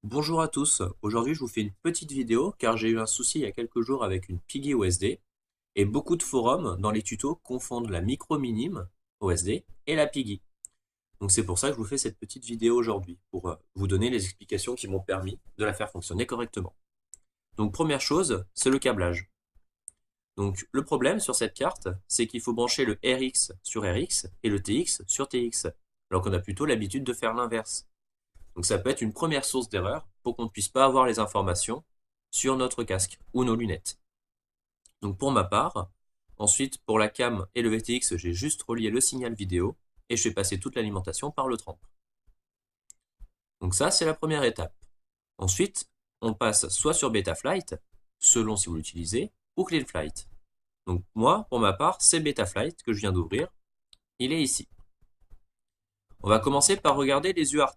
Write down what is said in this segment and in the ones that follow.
Bonjour à tous, aujourd'hui je vous fais une petite vidéo car j'ai eu un souci il y a quelques jours avec une Piggy OSD et beaucoup de forums dans les tutos confondent la micro minime OSD et la Piggy. Donc c'est pour ça que je vous fais cette petite vidéo aujourd'hui pour vous donner les explications qui m'ont permis de la faire fonctionner correctement. Donc première chose, c'est le câblage. Donc le problème sur cette carte, c'est qu'il faut brancher le RX sur RX et le TX sur TX, alors qu'on a plutôt l'habitude de faire l'inverse. Donc ça peut être une première source d'erreur pour qu'on ne puisse pas avoir les informations sur notre casque ou nos lunettes. Donc pour ma part, ensuite pour la cam et le VTX, j'ai juste relié le signal vidéo et je fais passer toute l'alimentation par le tramp. Donc ça, c'est la première étape. Ensuite, on passe soit sur Betaflight, selon si vous l'utilisez, ou CleanFlight. Donc moi, pour ma part, c'est Betaflight que je viens d'ouvrir. Il est ici. On va commencer par regarder les UART.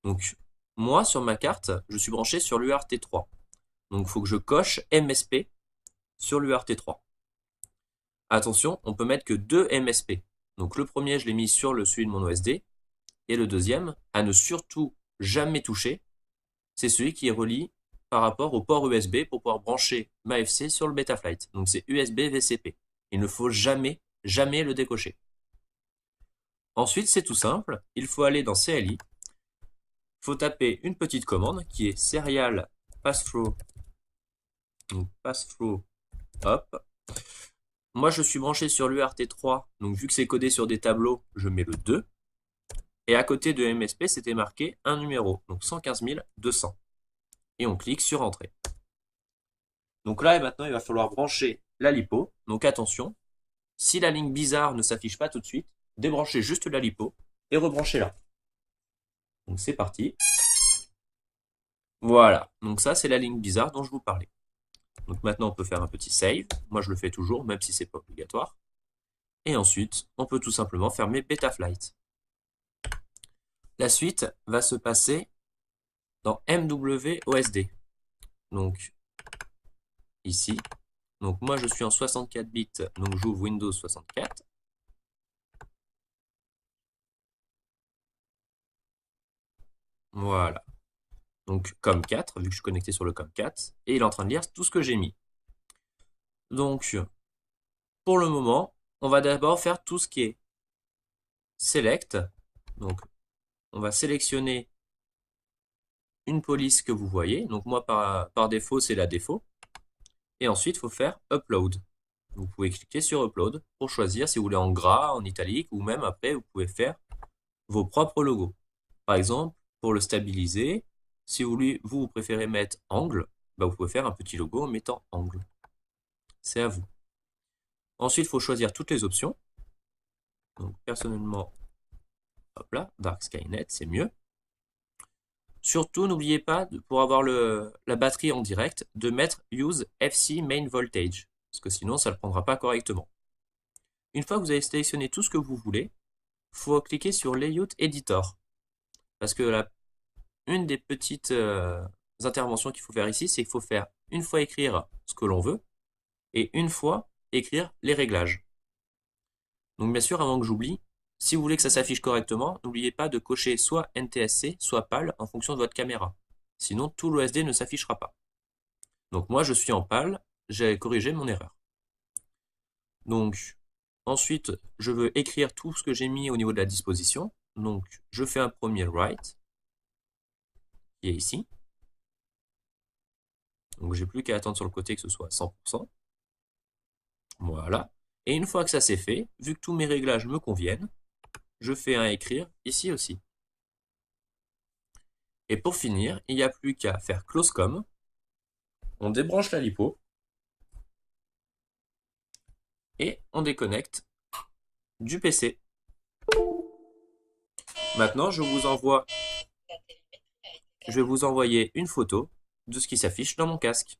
Donc moi, sur ma carte, je suis branché sur l'UART3. Donc il faut que je coche MSP sur l'UART3. Attention, on peut mettre que deux MSP. Donc le premier, je l'ai mis sur celui de mon OSD. Et le deuxième, à ne surtout jamais toucher, c'est celui qui est relié par rapport au port USB pour pouvoir brancher ma FC sur le Betaflight. Donc c'est USB VCP. Il ne faut jamais, jamais le décocher. Ensuite, c'est tout simple. Il faut aller dans CLI. Il faut taper une petite commande qui est serial passthrough. Donc passthrough, hop. Moi, je suis branché sur l'UART3. Donc vu que c'est codé sur des tableaux, je mets le 2. Et à côté de MSP, c'était marqué un numéro, donc 115 200. Et on clique sur Entrée. Donc là, et maintenant, il va falloir brancher la lipo. Donc attention, si la ligne bizarre ne s'affiche pas tout de suite, débranchez juste la lipo et rebranchez-la. Donc c'est parti. Voilà, donc ça, c'est la ligne bizarre dont je vous parlais. Donc maintenant, on peut faire un petit save. Moi, je le fais toujours, même si c'est pas obligatoire. Et ensuite, on peut tout simplement fermer Betaflight. La suite va se passer dans MWOSD. Donc ici. Donc moi je suis en 64 bits, donc j'ouvre Windows 64. Voilà. Donc COM4, vu que je suis connecté sur le COM4, et il est en train de lire tout ce que j'ai mis. Donc pour le moment, on va d'abord faire tout ce qui est select. Donc on va sélectionner une police que vous voyez. Donc moi par défaut c'est la défaut. Et ensuite il faut faire upload. Vous pouvez cliquer sur upload pour choisir si vous voulez en gras, en italique, ou même après vous pouvez faire vos propres logos. Par exemple, pour le stabiliser, si vous préférez mettre angle, vous pouvez faire un petit logo en mettant angle. C'est à vous. Ensuite, il faut choisir toutes les options. Donc personnellement, hop là, Dark Skynet, c'est mieux. Surtout, n'oubliez pas, pour avoir la batterie en direct, de mettre Use FC Main Voltage, parce que sinon, ça ne le prendra pas correctement. Une fois que vous avez sélectionné tout ce que vous voulez, il faut cliquer sur Layout Editor. Parce que une des petites interventions qu'il faut faire ici, c'est qu'il faut faire une fois écrire ce que l'on veut et une fois écrire les réglages. Donc bien sûr, avant que j'oublie, si vous voulez que ça s'affiche correctement, n'oubliez pas de cocher soit NTSC, soit PAL en fonction de votre caméra. Sinon, tout l'OSD ne s'affichera pas. Donc moi, je suis en PAL, j'ai corrigé mon erreur. Donc ensuite, je veux écrire tout ce que j'ai mis au niveau de la disposition. Donc je fais un premier write, qui est ici. Donc j'ai plus qu'à attendre sur le côté que ce soit à 100%. Voilà. Et une fois que ça c'est fait, vu que tous mes réglages me conviennent, je fais un écrire ici aussi. Et pour finir, il n'y a plus qu'à faire close com. On débranche la lipo. Et on déconnecte du PC. Maintenant, je vais vous envoyer une photo de ce qui s'affiche dans mon casque.